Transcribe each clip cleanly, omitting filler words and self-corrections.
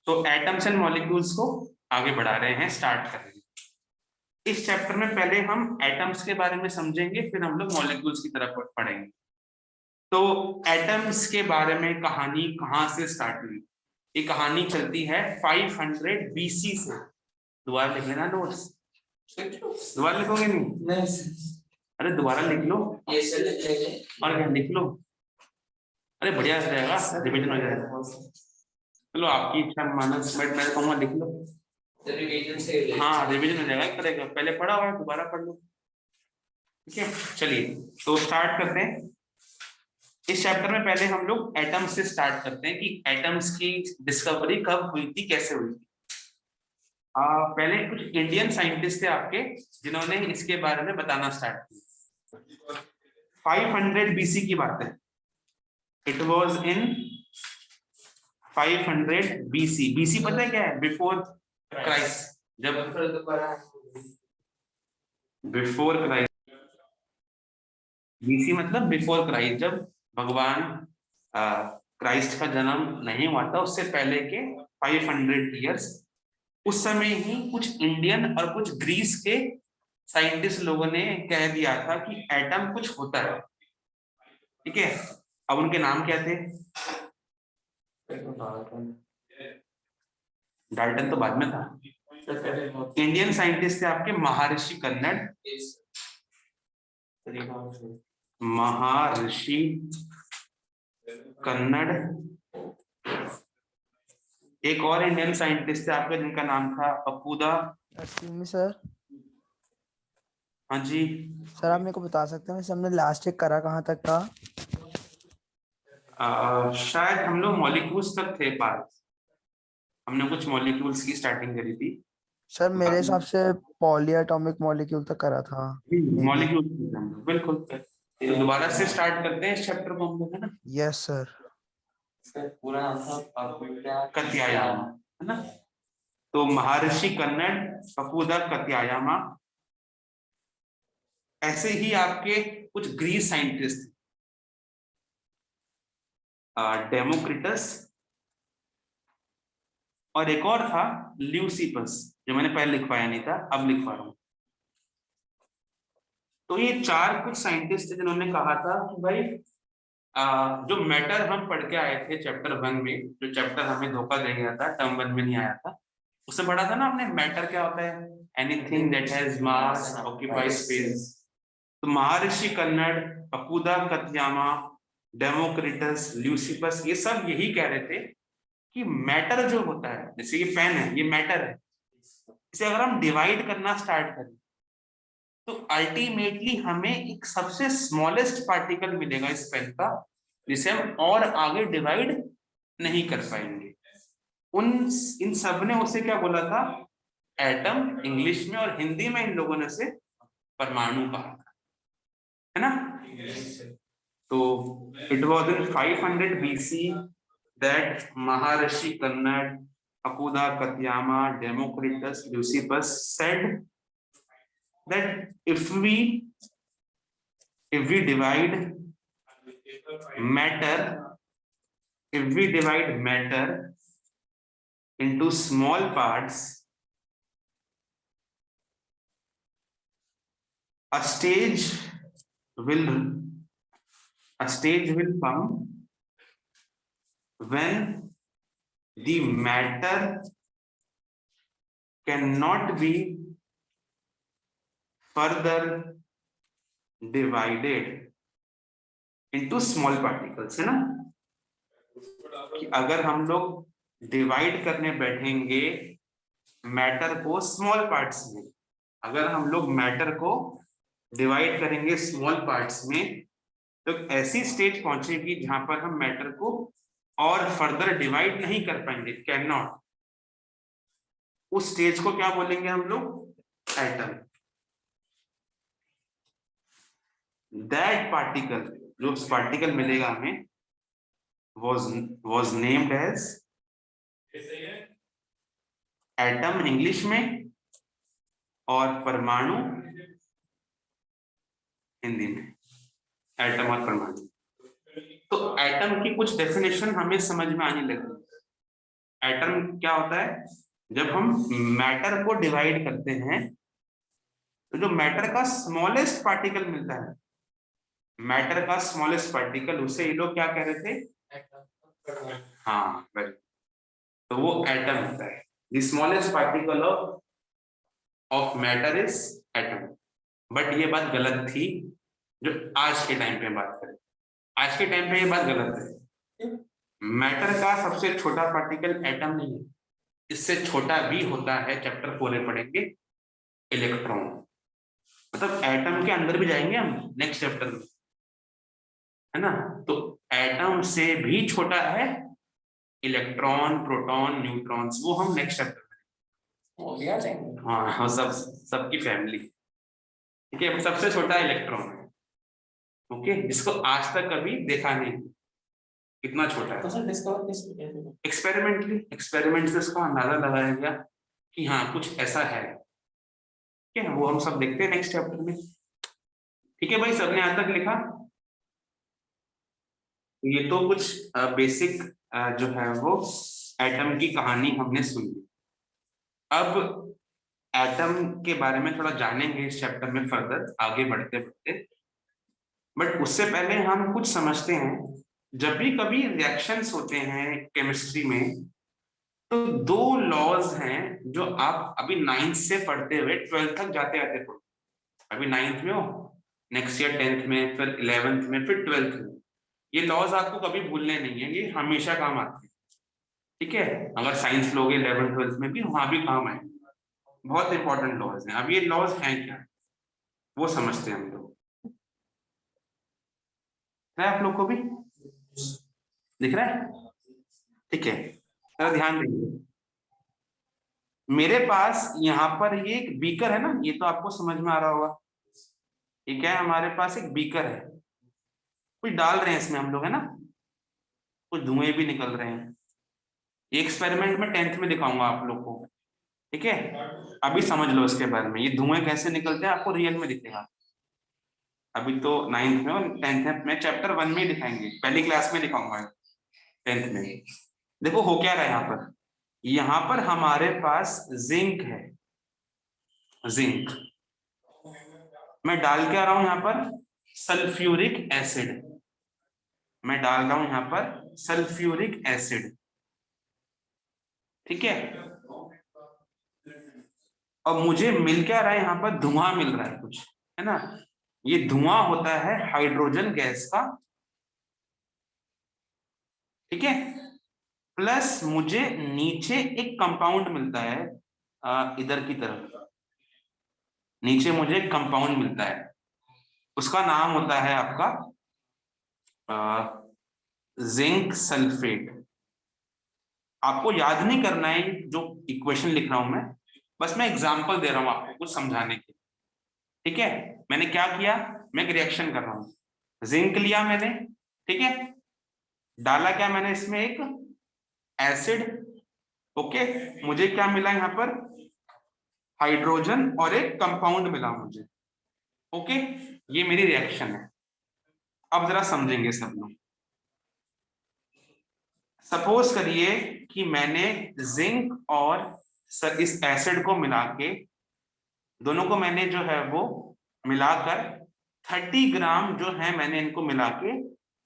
तो atoms and molecules को आगे बढ़ा रहे हैं, स्टार्ट कर रहे हैं। इस चैप्टर में पहले हम एटम्स के बारे में समझेंगे, फिर हम लोग मॉलिक्यूल्स की तरफ पढ़ेंगे। तो एटम्स के बारे में कहानी कहाँ से स्टार्ट हुई? ये कहानी चलती है 500 बीसी से। दोबारा लिख लेना नोट्स। दोबारा लिखोगे नहीं? अरे दोबारा लिख लो और क्या लिख लो। अरे बढ़िया से जाएगा, रिविजन हो जाएगा। चलो आपकी इच्छा मानस मैं कहूँगा लिख लो। हाँ रिविजन हो जाएगा एक तरह का, पहले पढ़ा हुआ है दोबारा पढ़ लो। ठीक है चलिए तो स्टार्ट करते हैं। इस चैप्टर में पहले हम लोग एटम्स से स्टार्ट करते हैं कि एटम्स की डिस्कवरी कब हुई थी, कैसे हुई थी। पहले कुछ इंडियन साइंटिस्ट थे आपके जिन्होंने इसके बारे में बताना स्टार्ट किया। 500 बीसी की बात है। It was in 500 BC. BC पता है क्या है? Before Christ. जब बिफोर क्राइस्ट, बीसी मतलब बिफोर क्राइस्ट, जब भगवान क्राइस्ट का जन्म नहीं हुआ था, उससे पहले के 500 ईयर्स। उस समय ही कुछ इंडियन और कुछ ग्रीस के साइंटिस्ट लोगों ने कह दिया था कि एटम कुछ होता है। ठीक है, अब उनके नाम क्या थे? डाल्टन तो बाद में था। इंडियन साइंटिस्ट थे आपके महर्षि कन्नड़, महर्षि कन्नड़। एक और इंडियन साइंटिस्ट थे आपके जिनका नाम था पप्पूदा। सर हाँ जी सर, आप मेरे को बता सकते हैं हमने लास्ट चेक करा कहाँ तक था? शायद हम लोग मॉलिक्यूल्स तक थे पास। हमने कुछ मॉलिक्यूल्स की स्टार्टिंग करी थी। सर मेरे हिसाब से पॉली एटॉमिक मॉलिक्यूल तक करा था। मॉलिक्यूल्स बिल्कुल। तो दोबारा से स्टार्ट करते हैं इस चैप्टर को हम लोग, है ना? Yes sir. पूरा नाम था कत्यायामा, है ना? तो महर्षि कन्नड़ पप्पूदा कत्यायामा। ऐसे ही आपके कुछ ग्रीस साइंटिस्ट, डेमोक्रिटस, और एक और था ल्यूसिपस, जो मैंने पहले लिखवाया नहीं था, अब लिखवा रहा हूं। तो ये चार कुछ साइंटिस्ट थे जिन्होंने कहा था कि भाई जो मैटर हम पढ़ के आए थे चैप्टर 1 में, जो चैप्टर हमें धोखा दे गया था, टर्म 1 में नहीं आया था, उसमें पढ़ा था ना आपने मैटर क्या होता है? Anything that has mass occupies space. तो महर्षि कन्नड़, पप्पूदा कत्यामा, डेमोक्रिटस, ल्यूसिपस, ये सब यही कह रहे थे कि मैटर जो होता है, जैसे ये पेन है, ये मैटर है, इसे अगर हम डिवाइड करना स्टार्ट करें तो अल्टीमेटली हमें एक सबसे स्मॉलेस्ट पार्टिकल मिलेगा इस पेन का, जिसे हम और आगे डिवाइड नहीं कर पाएंगे। इन सब ने उसे क्या बोला था? एटम इंग्लिश में, और हिंदी में इन लोगों ने उसे परमाणु कहा था, है ना? तो it was in 500 BC that Maharshi Kanad, Pakudha Katyayana, Democritus, Leucippus said that if we divide matter into small parts, a stage will come when the matter cannot be further divided into small particles, है ना? कि अगर हम लोग डिवाइड करने बैठेंगे matter को small parts में, अगर हम लोग मैटर को डिवाइड करेंगे स्मॉल पार्ट्स में, तो ऐसी स्टेज पहुंचेगी जहां पर हम मैटर को और फर्दर डिवाइड नहीं कर पाएंगे, कैन नॉट। उस स्टेज को क्या बोलेंगे हम लोग? एटम। दैट पार्टिकल, जो पार्टिकल मिलेगा हमें, was named as atom English में और परमाणु हिंदी में। एटम और परमाणु। तो एटम की कुछ डेफिनेशन हमें समझ में आने लगी। एटम क्या होता है, जब हम मैटर को डिवाइड करते हैं तो जो मैटर का स्मॉलेस्ट पार्टिकल मिलता है, मैटर का स्मॉलेस्ट पार्टिकल, उसे ये लोग क्या कह रहे थे? हाँ वेरी, तो वो एटम होता है। The smallest particle of matter is atom. But ये बात गलत थी जो आज के टाइम पे बात करें, आज के टाइम पे ये बात गलत है। मैटर का सबसे छोटा पार्टिकल एटम नहीं है, इससे छोटा भी होता है, चैप्टर 4 में पढ़ेंगे, इलेक्ट्रॉन। मतलब एटम के अंदर भी जाएंगे हम नेक्स्ट चैप्टर में, है ना। तो एटम से भी छोटा है इलेक्ट्रॉन, प्रोटॉन, न्यूट्रॉन्स, वो हम नेक्स्ट चैप्टर में हो गया जाएंगे। हाँ हाँ, सब सबकी फैमिली, ठीक है। सबसे छोटा इलेक्ट्रॉन है, ओके, जिसको आज तक कभी देखा नहीं, कितना छोटा है। तो सर डिस्कवर कैसे किया? एक्सपेरिमेंटली, एक्सपेरिमेंट से उसका अंदाजा लगाया गया कि हाँ कुछ ऐसा है, ठीक है। वो हम सब देखते हैं नेक्स्ट चैप्टर में, ठीक है भाई। सबने यहाँ तक लिखा? ये तो कुछ बेसिक जो है वो एटम की कहानी हमने सुनी। अब एटम के बारे में थोड़ा जानेंगे इस चैप्टर में फर्दर आगे बढ़ते बढ़ते, बट उससे पहले हम कुछ समझते हैं। जब भी कभी रिएक्शंस होते हैं केमिस्ट्री में, तो दो लॉज हैं जो आप अभी 9th से पढ़ते हुए 12th तक जाते आते पढ़ो। अभी 9th में हो, नेक्स्ट ईयर 10th में, फिर 11th में, फिर 12th में। ये लॉज आपको कभी भूलने नहीं है, ये हमेशा काम आते हैं, ठीक है। अगर साइंस लोगे 11th 12th में भी, वहां भी काम आए। बहुत इंपॉर्टेंट लॉज हैं। अब ये लॉज हैं क्या, वो समझते हैं हम लोग। है आप लोग को भी दिख रहा है? ठीक है, जरा ध्यान देंगे। मेरे पास यहाँ पर ये एक बीकर है ना, ये तो आपको समझ में आ रहा होगा। ये क्या है, हमारे पास एक बीकर है, कुछ डाल रहे हैं इसमें हम लोग, है ना, कुछ धुएं भी निकल रहे हैं। ये एक्सपेरिमेंट में 10th में दिखाऊंगा आप लोग को, ठीक है। अभी समझ लो इसके बारे में, ये धुएं कैसे निकलते हैं आपको रियल में दिखेगा। अभी तो 9th में और 10th में चैप्टर 1 में ही दिखाएंगे, पहली क्लास में दिखाऊंगा 10th में। देखो हो क्या रहा है यहाँ पर, यहाँ पर हमारे पास जिंक है, जिंक। मैं डाल के आ रहा हूं यहाँ पर सल्फ्यूरिक एसिड, मैं डाल रहा हूं यहाँ पर सल्फ्यूरिक एसिड, ठीक है। और मुझे मिल क्या रहा है, यहाँ पर धुआं मिल रहा है कुछ, है ना। ये धुआं होता है हाइड्रोजन गैस का, ठीक है। प्लस मुझे नीचे एक कंपाउंड मिलता है, इधर की तरफ नीचे मुझे एक कंपाउंड मिलता है, उसका नाम होता है आपका जिंक सल्फेट। आपको याद नहीं करना है जो इक्वेशन लिख रहा हूं मैं, बस मैं एग्जांपल दे रहा हूं आपको कुछ समझाने के, ठीक है। मैंने क्या किया, मैं एक रिएक्शन कर रहा हूं, जिंक लिया मैंने, ठीक है, डाला क्या मैंने इसमें, एक एसिड, ओके। मुझे क्या मिला यहाँ पर, हाइड्रोजन और एक कंपाउंड मिला मुझे, ओके। ये मेरी रिएक्शन है। अब जरा समझेंगे सब लोग। सपोज करिए कि मैंने जिंक और इस एसिड को मिला के, दोनों को मैंने जो है वो मिलाकर 30 ग्राम जो है मैंने इनको मिला के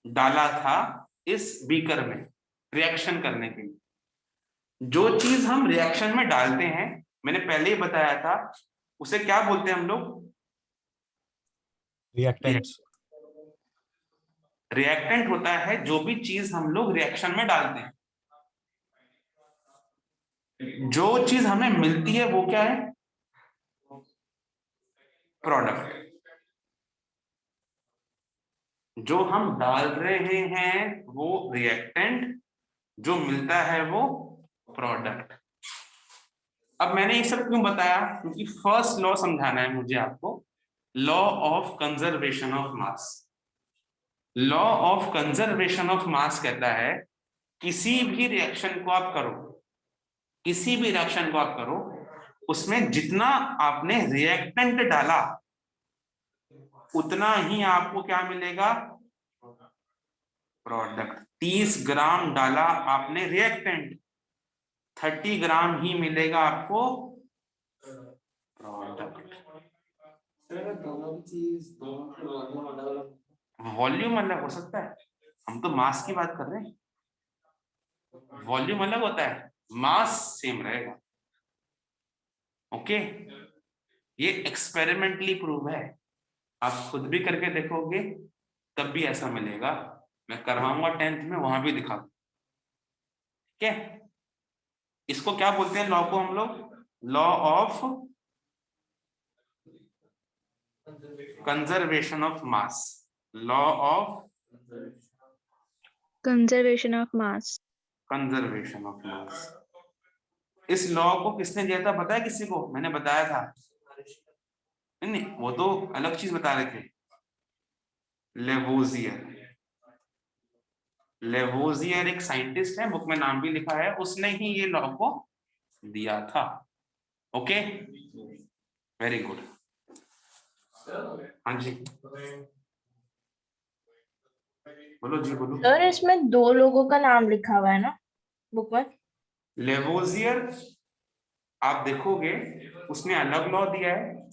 डाला था इस बीकर में रिएक्शन करने के लिए। जो चीज हम रिएक्शन में डालते हैं, मैंने पहले ही बताया था, उसे क्या बोलते हैं हम लोग, रिएक्टेंट्स। रिएक्टेंट होता है जो भी चीज हम लोग रिएक्शन में डालते हैं। जो चीज हमें मिलती है वो क्या है, प्रोडक्ट। जो हम डाल रहे हैं वो रिएक्टेंट, जो मिलता है वो प्रोडक्ट। अब मैंने ये सब क्यों बताया, क्योंकि फर्स्ट लॉ समझाना है मुझे आपको, law of conservation of mass. Law of conservation of मास कहता है किसी भी रिएक्शन को आप करो, किसी भी रिएक्शन को आप करो, उसमें जितना आपने रिएक्टेंट डाला उतना ही आपको क्या मिलेगा, प्रोडक्ट। 30 ग्राम डाला आपने रिएक्टेंट, 30 ग्राम ही मिलेगा आपको प्रोडक्ट। वॉल्यूम अलग हो सकता है, हम तो मास की बात कर रहे हैं, वॉल्यूम अलग होता है, मास सेम रहेगा। ओके, ये एक्सपेरिमेंटली प्रूव है, आप खुद भी करके देखोगे तब भी ऐसा मिलेगा। मैं करवाऊंगा 10th में, वहां भी दिखा। ठीक है, इसको क्या बोलते हैं लॉ को हम लोग? Law of conservation of mass. Law of Conservation of mass. Conservation of मास। इस लॉ को किसने दिया था पता है किसी को? मैंने बताया था। नहीं नहीं, वो तो अलग चीज बता रहे थे। लेवोजियर। लेवोजियर एक साइंटिस्ट है, बुक में नाम भी लिखा है, उसने ही ये लॉ को दिया था। Okay, very good. हाँ जी, बोलो जी बोलो। सर इसमें 2 लोगों का नाम लिखा हुआ है ना बुक में? लेवोजियर आप देखोगे उसने अलग लॉ दिया है,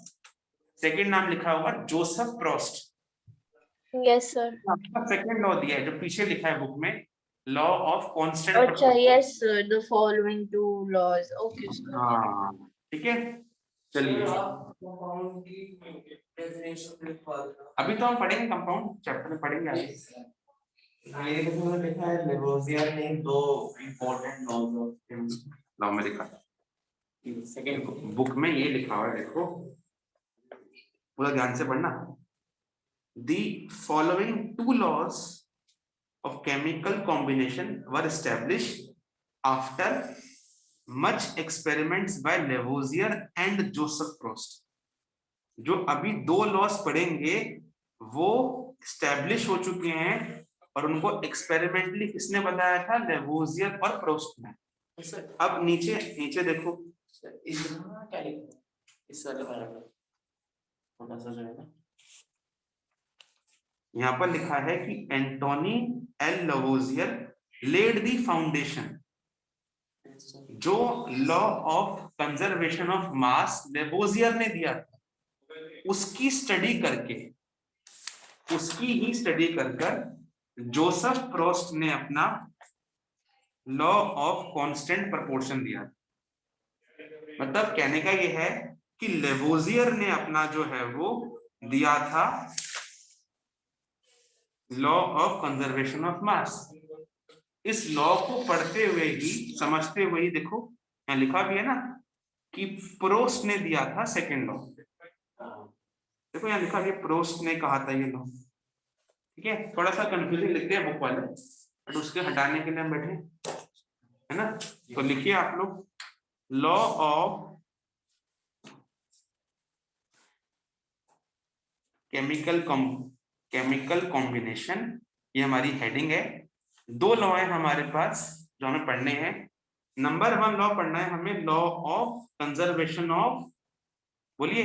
सेकंड नाम लिखा होगा Joseph Proust. Yes sir. Second law दिया है जो पीछे लिखा है बुक में, लॉ ऑफ कांस्टेंट अच्छा yes sir, the following 2 laws. Okay sir. हाँ ठीक है, चलिए अभी तो हम पढ़ेंगे कंपाउंड चैप्टर में, पढ़ेंगे आगे। लिखा है लेवोजियर ने 2 इम्पोर्टेंट लॉ में लिखा सेकंड बुक में ये लिखा हुआ है, देखो पूरा ध्यान से पढ़ना। The following 2 laws of chemical combination were established after much experiments by Lavoisier and Joseph Prost। जो अभी 2 लॉस पढ़ेंगे वो स्टैब्लिश हो चुके हैं और उनको एक्सपेरिमेंटली किसने बताया था? लेवोजियर और प्रोस्ट ने। अब नीचे नीचे देखो, क्या लिखा इस वाले पैराग्राफ थोड़ा सा जो है ना, यहाँ पर लिखा है कि Antoine L Lavoisier led the foundation. जो law of conservation of mass Lavoisier ने दिया था, उसकी स्टडी करके, उसकी ही स्टडी कर कर जोसेफ प्रोस्ट ने अपना लॉ ऑफ कांस्टेंट प्रोपोर्शन दिया। मतलब कहने का ये है कि लेवोजियर ने अपना जो है वो दिया था लॉ ऑफ कंजर्वेशन ऑफ मास। इस लॉ को पढ़ते हुए ही, समझते हुए ही, देखो यहाँ लिखा भी है ना कि प्रोस्ट ने दिया था सेकेंड लॉ। देखो यहाँ लिखा भी प्रोस्ट ने कहा था ये लॉ। ठीक है, थोड़ा सा कंफ्यूजन लिखते हैं बुक वाले, बट उसके हटाने के लिए हम बैठे है ना। तो लिखिए आप लोग, लॉ ऑफ केमिकल कॉम्बिनेशन, ये हमारी हेडिंग है। 2 लॉ है हमारे पास जो हमें पढ़ने हैं। नंबर 1 लॉ पढ़ना है हमें, लॉ ऑफ कंजर्वेशन ऑफ, बोलिए,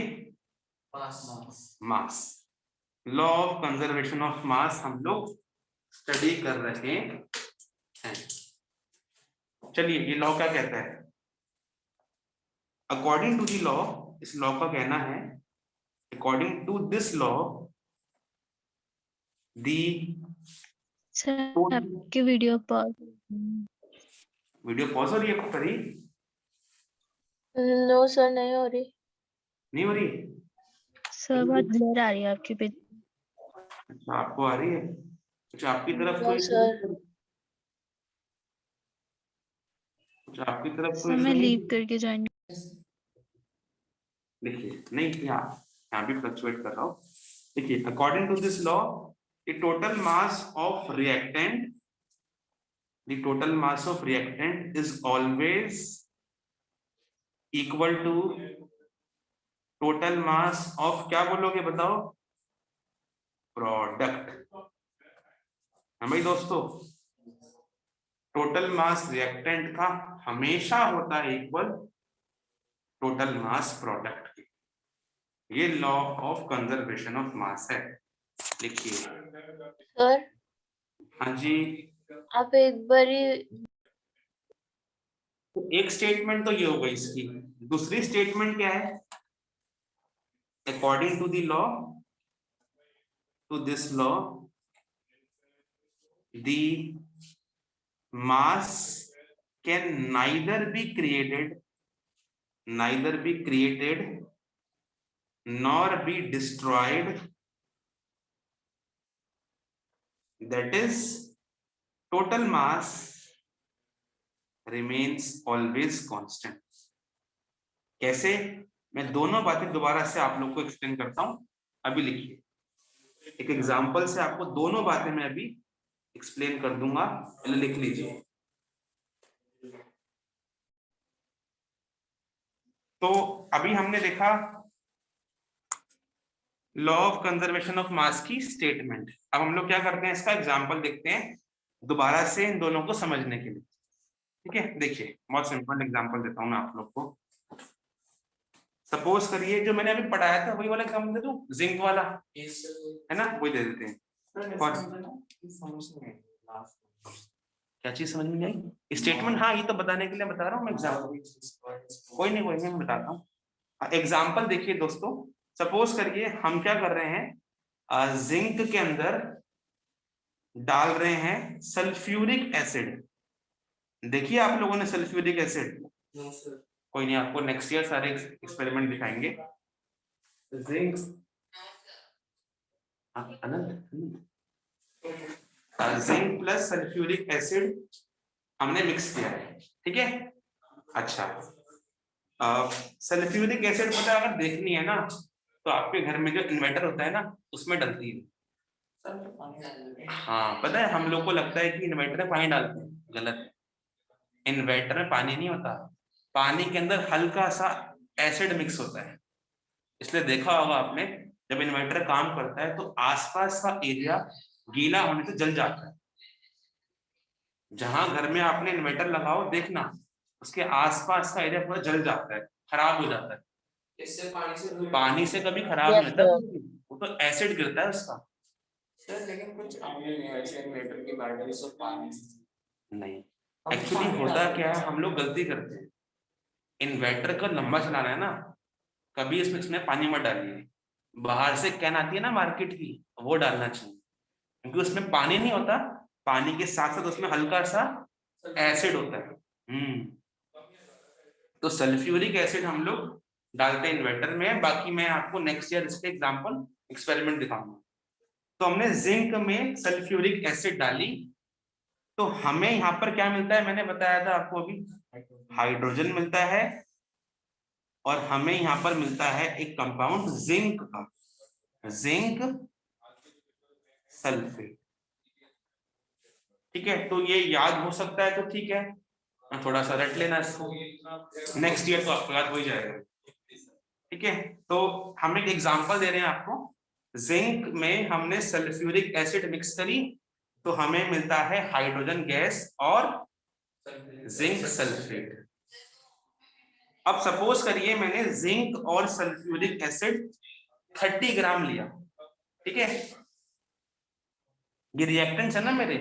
mass. Law of conservation of mass हम लोग स्टडी कर रहे हैं। चलिए ये लॉ क्या कहता है? अकॉर्डिंग टू दी लॉ, इस लॉ का कहना है, according to this law the sir आपकी वीडियो पॉज। वीडियो पॉज हो रही है करी? नो सर, नहीं हो रही। नहीं हो रही? सर बहुत ब्लर आ रही है आपकी पिक। अच्छा आपको आ रही है? अच्छा आपकी तरफ नो तो सर। अच्छा आपकी तरफ तो सर मैं लीव करके ज्वाइन। देखिए नहीं, यहाँ भी फ्लक्चुएट कर रहा हूँ। देखिए according to this law, the total mass of reactant, the total mass of reactant is always equal to total mass of, क्या बोलोगे बताओ? प्रोडक्ट। है भाई दोस्तों, टोटल मास रिएक्टेंट का हमेशा होता है इक्वल टोटल मास प्रोडक्ट की। ये लॉ ऑफ कंजर्वेशन ऑफ मास है। लिखिए सर हाँ जी, आप एक बारी तो एक स्टेटमेंट तो ये हो गई इसकी। दूसरी स्टेटमेंट क्या है? According to the law, to this law, the mass can neither be created nor be destroyed, that is total mass remains always constant। कैसे? मैं दोनों बातें दोबारा से आप लोग को एक्सप्लेन करता हूं। अभी लिखिए, एक एग्जांपल से आपको दोनों बातें मैं अभी एक्सप्लेन कर दूंगा। पहले लिख लीजिए। तो अभी हमने देखा लॉ ऑफ कंजर्वेशन ऑफ मास की स्टेटमेंट। अब हम लोग क्या करते हैं, इसका एग्जांपल देखते हैं दोबारा से इन दोनों को समझने के लिए। ठीक है, देखिए बहुत सिंपल एग्जांपल देता हूं मैं आप लोग को। सपोज करिए जो मैंने अभी पढ़ाया था वही वाला एग्जांपल दे दूं, जिंक वाला, है ना, वही दे देते हैं। क्या चीज समझ में नहीं आई? स्टेटमेंट, हाँ ये तो बताने के लिए बता रहा हूँ मैं एग्जाम्पल। कोई नहीं मैं बताता हूँ एग्जाम्पल। देखिए दोस्तों, सपोज करिए हम क्या कर रहे हैं, जिंक के अंदर डाल रहे हैं सल्फ्यूरिक एसिड। देखिए आप लोगों ने सल्फ्यूरिक एसिड, कोई नहीं, आपको नेक्स्ट ईयर सारे एक्सपेरिमेंट दिखाएंगे। Zinc zinc plus sulphuric acid हमने मिक्स किया है, ठीक है। अच्छा, सल्फ्यूरिक एसिड पता अगर देखनी है ना तो आपके घर में जो इन्वर्टर होता है ना उसमें डलती है। हाँ पता है, हम लोग को लगता है कि इन्वर्टर में पानी डालते हैं, गलत है। इन्वर्टर में पानी नहीं होता, पानी के अंदर हल्का सा एसिड मिक्स होता है। इसलिए देखा होगा आपने, जब इन्वर्टर काम करता है तो आसपास का एरिया गीला होने से जल जाता है। जहां घर में आपने इन्वर्टर लगाओ, देखना उसके आसपास का एरिया पूरा जल जाता है, खराब हो जाता है। इससे पानी से कभी खराब नहीं होता, वो तो एसिड गिरता है उसका। सर लेकिन कुछ ऐसे इन्वर्टर की बैटरी सब पानी से नहीं, एक्चुअली होता क्या है, हम लोग गलती करते हैं। इन्वर्टर को लंबा चलाना है ना, कभी इसमें पानी मत डालिए। बाहर से कैन आती है ना मार्केट की, वो डालना चाहिए, क्योंकि उसमें पानी नहीं होता, पानी के साथ साथ उसमें हल्का सा एसिड होता है। तो सल्फ्यूरिक एसिड हम लोग डालते हैं इन्वर्टर में। बाकी मैं आपको नेक्स्ट ईयर इसके एग्जांपल एक्सपेरिमेंट दिखाऊंगा। तो हमने जिंक में सल्फ्यूरिक एसिड डाली, तो हमें यहाँ पर क्या मिलता है, मैंने बताया था आपको अभी, हाइड्रोजन मिलता है, और हमें यहाँ पर मिलता है एक कंपाउंड जिंक का, जिंक सल्फेट। ठीक है, तो ये याद हो सकता है तो ठीक है, थोड़ा सा रट लेना इसको, नेक्स्ट ईयर तो आपको याद हो ही जाएगा। ठीक है, तो हम एक एग्जांपल दे रहे हैं आपको। जिंक में हमने सल्फ्यूरिक एसिड मिक्स करी तो हमें मिलता है हाइड्रोजन गैस और जिंक सल्फेट। अब सपोज करिए मैंने जिंक और सल्फ्यूरिक एसिड 30 ग्राम लिया, ठीक है। ये रिएक्टेंट्स है ना मेरे,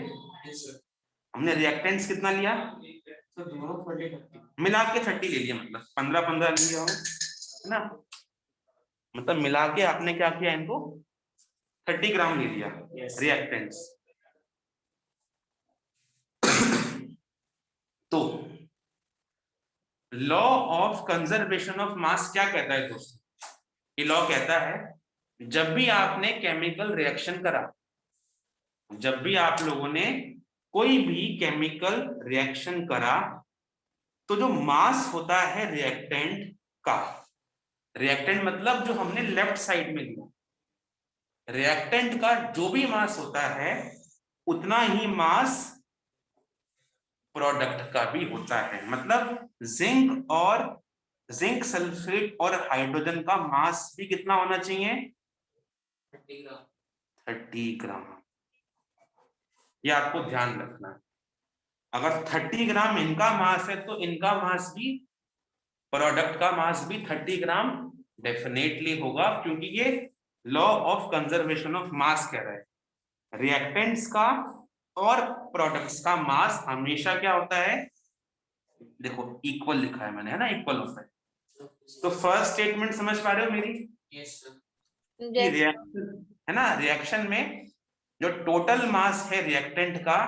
हमने रिएक्टेंट्स कितना लिया, तो दोनों मिला के 30 ले लिया, मतलब 15-15 लिया हो, है ना। मतलब मिला के आपने क्या किया, इनको 30 ग्राम ले लिया रिएक्टेंट्स। तो लॉ ऑफ कंजर्वेशन ऑफ मास क्या कहता है दोस्तों? ये लॉ कहता है जब भी आपने केमिकल रिएक्शन करा, जब भी आप लोगों ने कोई भी केमिकल रिएक्शन करा, तो जो मास होता है रिएक्टेंट का, रिएक्टेंट मतलब जो हमने लेफ्ट साइड में लिया, रिएक्टेंट का जो भी मास होता है उतना ही मास प्रोडक्ट का भी होता है। मतलब जिंक सल्फेट और हाइड्रोजन का मास भी कितना होना चाहिए, 30 ग्राम। ये आपको ध्यान रखना है। अगर 30 ग्राम इनका मास है तो इनका मास भी, प्रोडक्ट का मास भी 30 ग्राम डेफिनेटली होगा, क्योंकि ये लॉ ऑफ कंजर्वेशन ऑफ मास कह रहा है। रिएक्टेंट्स का और प्रोडक्ट्स का मास हमेशा क्या होता है, देखो इक्वल लिखा है मैंने, है ना, इक्वल होता है। तो फर्स्ट स्टेटमेंट समझ पा रहे हो मेरी, यस सर। कि Yes. रिएक्शन है ना, रिएक्शन में जो टोटल मास है रिएक्टेंट का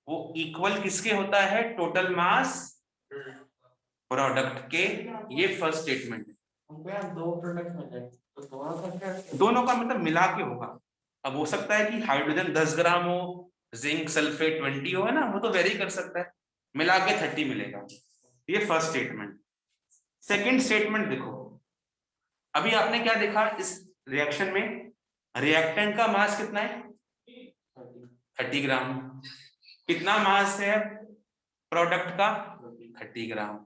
वो इक्वल किसके होता है, टोटल मास प्रोडक्ट के। ये फर्स्ट स्टेटमेंट है। हमको यहाँ दो प्रोडक्ट मिले तो दोनों का क्या? दोनों का मतलब मिला के होगा। अब हो सकता है कि हाइड्रोजन 10 ग्राम हो, जिंक सल्फेट 20 हो, है ना, वो तो वेरी कर सकता है, मिला के 30 मिलेगा। ये फर्स्ट स्टेटमेंट। सेकंड स्टेटमेंट देखो, अभी आपने क्या देखा इस रिएक्शन में, रिएक्टेंट का मास कितना है, 30 ग्राम। कितना मास है प्रोडक्ट का, 30 ग्राम।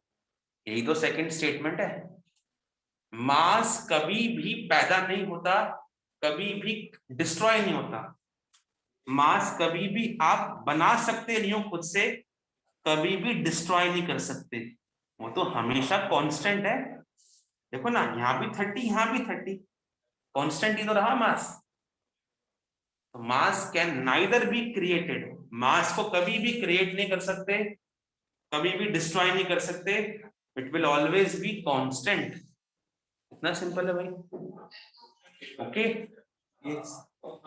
यही तो सेकंड स्टेटमेंट है। मास कभी भी पैदा नहीं होता, कभी भी डिस्ट्रॉय नहीं होता। मास कभी भी आप बना सकते नहीं हो खुद से, कभी भी डिस्ट्रॉय नहीं कर सकते, वो तो हमेशा कांस्टेंट है। देखो ना, यहाँ भी 30, यहाँ भी 30, कांस्टेंट ही तो रहा मास। तो mass can neither be created, mass को कभी भी क्रिएट नहीं कर सकते, कभी भी डिस्ट्रॉय नहीं कर सकते, it will always be constant. इतना सिंपल है भाई। ओके, यस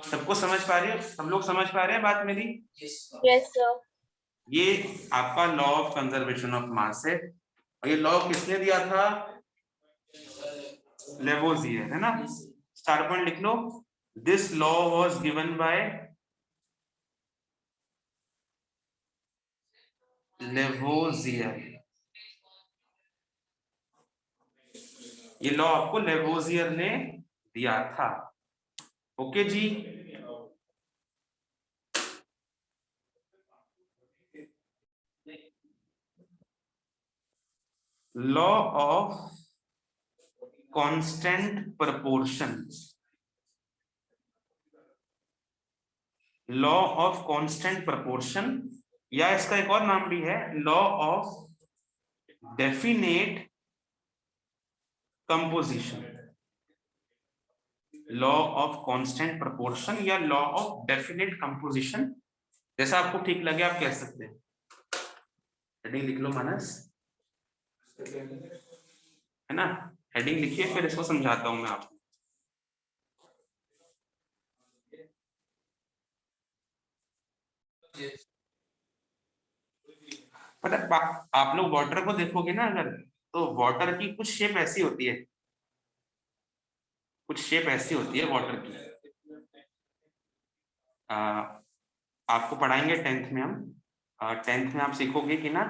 सबको समझ पा रहे हो, सब लोग समझ पा रहे हैं बात मेरी। Yes, sir. ये आपका लॉ ऑफ कंजर्वेशन ऑफ मास है, और ये लॉ किसने दिया था, लेवोजियर, है ना। स्टार पॉइंट लिख लो, this law was given by Lavoisier. ये लॉ आपको लेवोजियर ने दिया था। ओके जी, law of constant proportion, law of constant proportion, या इसका एक और नाम भी है law of definite composition, law of constant proportion या लॉ ऑफ डेफिनेट कंपोजिशन, जैसा आपको ठीक लगे आप कह सकते हैं। हेडिंग लिख लो मानस, है ना, हेडिंग लिखिए, फिर इसको समझाता हूं मैं आपको। पता है, आप लोग वाटर को देखोगे ना अगर, तो वाटर की कुछ शेप ऐसी होती है, कुछ शेप ऐसी होती है वाटर की। आपको पढ़ाएंगे 10th में हम, 10th में आप सीखोगे कि ना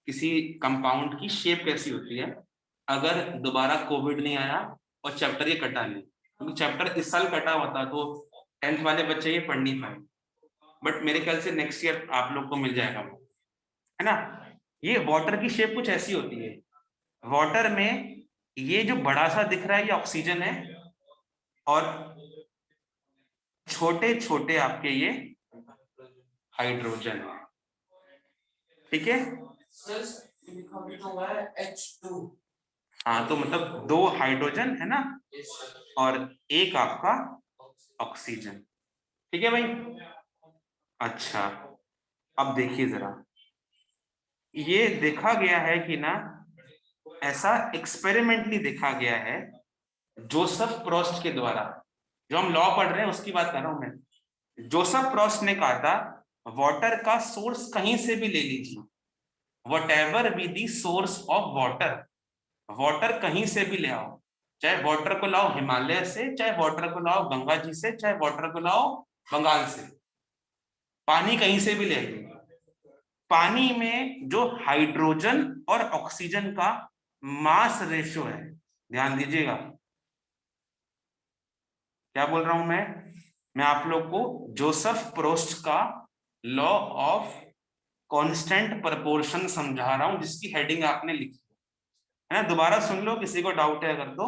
किसी कंपाउंड की शेप कैसी होती है, अगर दोबारा कोविड नहीं आया और चैप्टर ये कटा नहीं, क्योंकि चैप्टर इस साल कटा हुआ था तो 10th वाले बच्चे ये पढ़ नहीं पाए, बट मेरे ख्याल से नेक्स्ट ईयर आप लोग को मिल जाएगा वो, है ना। ये वाटर की शेप कुछ ऐसी होती है, वाटर में ये जो बड़ा सा दिख रहा है ये ऑक्सीजन है, और छोटे छोटे आपके ये हाइड्रोजन है, ठीक है। सर लिखा भी तो हुआ है H2। हाँ, तो मतलब 2 हाइड्रोजन है ना, यस सर। और एक आपका ऑक्सीजन, ठीक है भाई। अच्छा, अब देखिए जरा, ये देखा गया है कि ना, ऐसा एक्सपेरिमेंटली देखा गया है जोसेफ प्रॉस्ट के द्वारा, जो हम लॉ पढ़ रहे हैं उसकी बात कर रहा हूं मैं। जोसेफ प्रॉस्ट ने कहा था वाटर का सोर्स कहीं से भी ले लीजिए, whatever be the source of water, water कहीं से भी ले आओ, चाहे वाटर को लाओ हिमालय से, चाहे वाटर को लाओ गंगा जी से, चाहे वाटर को लाओ बंगाल से, पानी कहीं से भी ले आइए, पानी में जो हाइड्रोजन और ऑक्सीजन का मास रेशियो है, ध्यान दीजिएगा क्या बोल रहा हूं मैं आप लोग को जोसेफ प्रोस्ट का लॉ ऑफ कांस्टेंट प्रपोर्शन समझा रहा हूं, जिसकी हेडिंग आपने लिखी है, दोबारा सुन लो किसी को डाउट है अगर तो।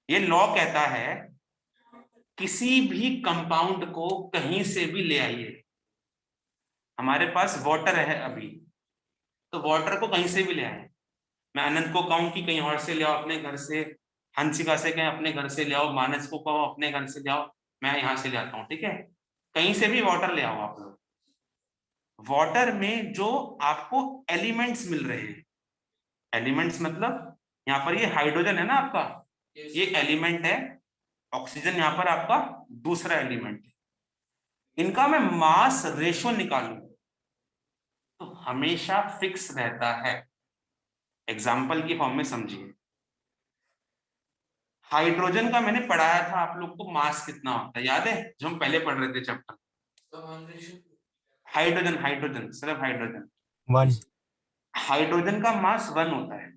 ये लॉ कहता है किसी भी कंपाउंड को कहीं से भी ले आइए, हमारे पास वाटर है अभी, तो वाटर को कहीं से भी ले आए, मैं अनंत को कहूं कि कहीं और से ले आओ अपने घर से, हंसिका से कहें अपने घर से ले आओ, मानस को कहो अपने घर से ले आओ, मैं यहाँ से ले आता हूँ, ठीक है, कहीं से भी वाटर ले आओ आप लोग, वाटर में जो आपको एलिमेंट्स मिल रहे हैं, एलिमेंट्स मतलब यहाँ पर ये हाइड्रोजन है ना आपका, ये एलिमेंट है, ऑक्सीजन यहाँ पर आपका दूसरा एलिमेंट है, इनका मैं मास रेशो निकालूं तो हमेशा फिक्स रहता है। एग्जाम्पल की फॉर्म में समझिए, हाइड्रोजन का मैंने पढ़ाया था आप लोग को मास कितना होता है, याद है जो हम पहले पढ़ रहे थे चैप्टर। हाइड्रोजन हाइड्रोजन सिर्फ हाइड्रोजन 1 हाइड्रोजन का मास 1 होता है।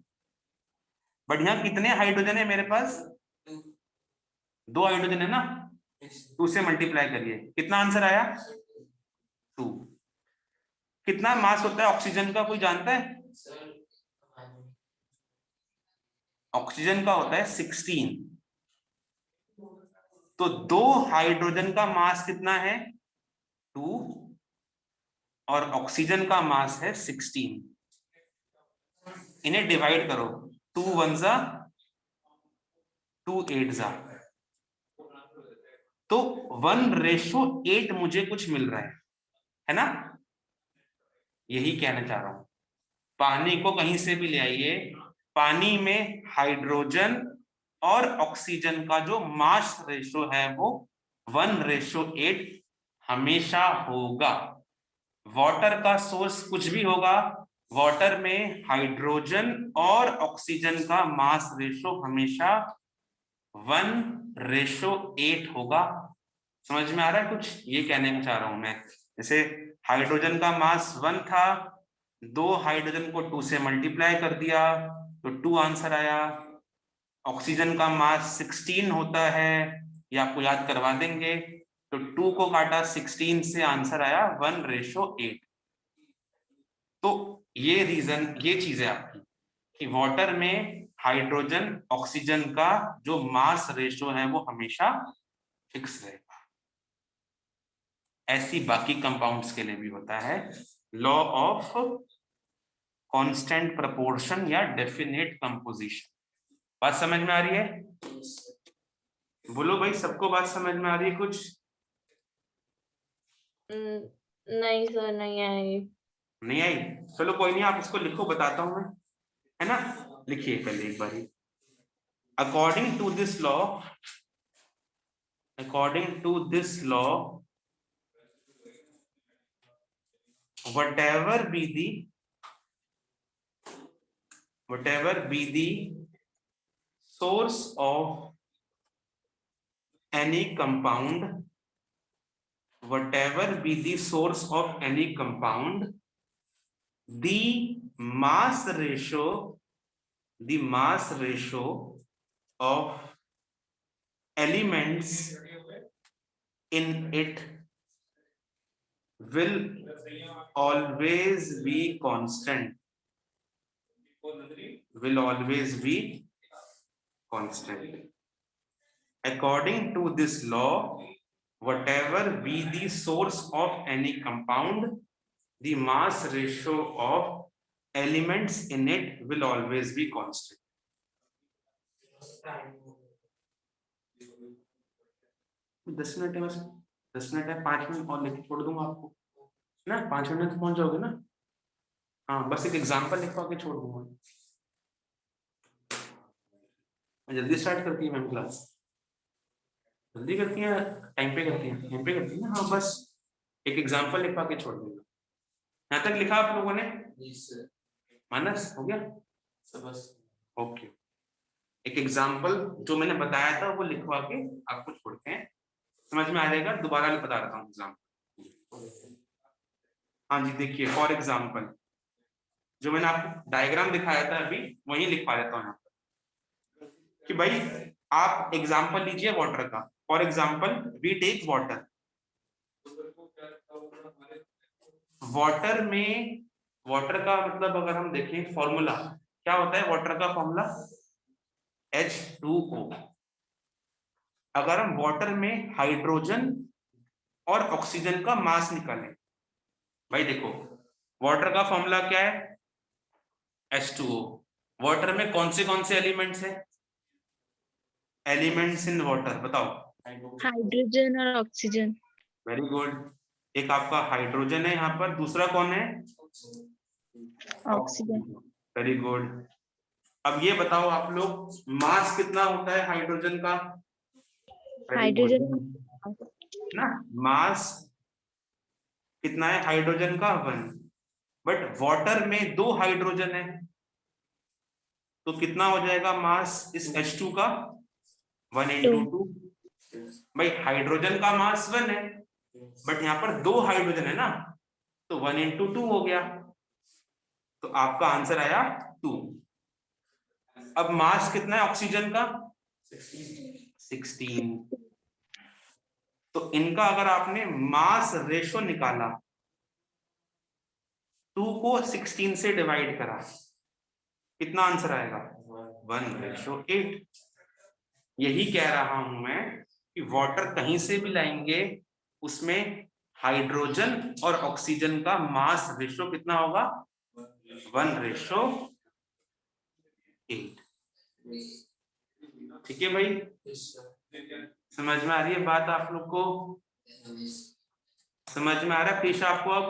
बट यहाँ कितने हाइड्रोजन है मेरे पास, 2 हाइड्रोजन है ना, 2 से मल्टीप्लाई करिए, कितना आंसर आया 2। कितना मास होता है ऑक्सीजन का, कोई जानता है? ऑक्सीजन का होता है 16। तो 2 हाइड्रोजन का मास कितना है 2 और ऑक्सीजन का मास है 16। इन्हें डिवाइड करो, 2 1 जा 2 8 जा, तो 1:8 मुझे कुछ मिल रहा है ना? यही कहना चाह रहा हूं, पानी को कहीं से भी ले आइए, पानी में हाइड्रोजन और ऑक्सीजन का जो मास रेशो है वो 1:8 हमेशा होगा। वाटर का सोर्स कुछ भी होगा, वाटर में हाइड्रोजन और ऑक्सीजन का मास रेशो हमेशा 1:8 होगा। समझ में आ रहा है कुछ? ये कहने को चाह रहा हूं मैं, जैसे हाइड्रोजन का मास 1 था, 2 हाइड्रोजन को 2 से मल्टीप्लाई कर दिया तो 2 आंसर आया। ऑक्सीजन का मास 16 होता है, ये आपको याद करवा देंगे, तो 2 को काटा 16 से आंसर आया 1:8। तो ये रीजन, ये चीज है आपकी कि वाटर में हाइड्रोजन ऑक्सीजन का जो मास रेशो है वो हमेशा फिक्स रहेगा। ऐसी बाकी कंपाउंड्स के लिए भी होता है, लॉ ऑफ कांस्टेंट प्रपोर्शन या डेफिनेट कंपोजिशन। बात समझ में आ रही है? बोलो भाई, सबको बात समझ में आ रही है कुछ? नहीं सर, नहीं आई। नहीं आई? चलो कोई नहीं, आप इसको लिखो, बताता हूं मैं, है ना? लिखिए पहले एक बारी। According to this law, according to this law, whatever be the source of any compound, whatever be the source of any compound, the mass ratio of elements in it will always be constant, will always be constant. According to this law, whatever be the source of any compound, the mass ratio of elements in it will always be constant. दस minute है बस, 10 minute है, 5 minute और लेके छोड़ दूंगा आपको ना, 5 मिनट में पहुंच जाओगे ना? हाँ, बस एक एग्जांपल लिखवा के छोड़ दूंगा। जल्दी स्टार्ट करती है मैम क्लास? जल्दी करती है, टाइम पे करती है, टाइम पे करती है ना? हाँ, बस एक एग्जांपल लिखवा के छोड़ दूंगा। यहाँ तक लिखा आप लोगों ने? मानस हो गया बस? ओके, एक एग्जांपल जो मैंने बताया था वो लिखवा के आपको छोड़ते हैं, समझ में आ जाएगा। दोबारा मैं बता रहा हूँ एग्जांपल। हाँ जी, देखिए फॉर एग्जांपल जो मैंने आपको डायग्राम दिखाया था अभी वही लिखवा देता हूँ यहाँ पर कि भाई आप एग्जांपल लीजिए वाटर का। For example we take water, water में, वाटर का मतलब अगर हम देखें फॉर्मूला क्या होता है, वाटर का फॉर्मूला H2O। अगर हम वाटर में हाइड्रोजन और ऑक्सीजन का मास निकालें, भाई देखो वाटर का फॉर्मूला क्या है, H2O। वाटर में कौन से एलिमेंट्स हैं? एलिमेंट्स इन वाटर बताओ। हाइड्रोजन और ऑक्सीजन। Very good. एक आपका हाइड्रोजन है यहाँ पर, दूसरा कौन है? ऑक्सीजन। Very good. अब ये बताओ आप लोग, मास कितना होता है हाइड्रोजन का? Very good. हाइड्रोजन ना, मास कितना है हाइड्रोजन का? 1। बट वाटर में 2 हाइड्रोजन है, तो कितना हो जाएगा मास इस H2 का? 1 into 2। भाई हाइड्रोजन का मास 1 है, बट यहाँ पर 2 हाइड्रोजन है ना, तो 1 into 2 हो गया, तो आपका आंसर आया 2। अब मास कितना है ऑक्सीजन का? 16। तो इनका अगर आपने मास रेशो निकाला, 2 को 16 से डिवाइड करा, कितना आंसर आएगा? 1:8। यही कह रहा हूं मैं कि वाटर कहीं से भी लाएंगे, उसमें हाइड्रोजन और ऑक्सीजन का मास रेशो कितना होगा? 1:8। ठीक है भाई, समझ में आ रही है बात आप लोग को? समझ में आ रहा है प्रीशा आपको अब?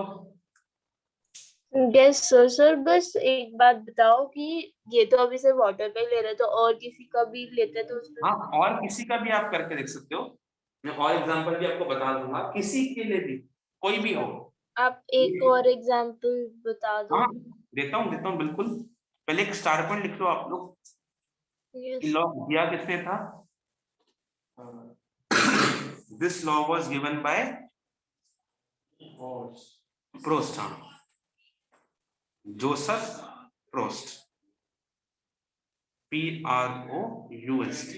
Yes sir. सर बस एक बात बताओ कि ये तो अभी से वाटर का ही ले रहे, तो और किसी का भी लेते तो उसमें हाँ, और किसी का भी आप करके देख सकते हो, मैं और एग्जांपल भी आपको बता दूंगा, किसी के लिए भी, कोई भी हो। आप एक और एग्जांपल बता दो। हाँ, देता हूँ बिल्कुल। पहले एक स्टार पॉइंट लिख लो आप लोग। यस। लॉ दिया किसने था? This law was given by Proust, Joseph Proust, PROUST।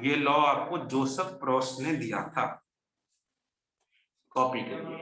ये लॉ आपको जोसेफ प्रोस्ट ने दिया था, कॉपी करिए।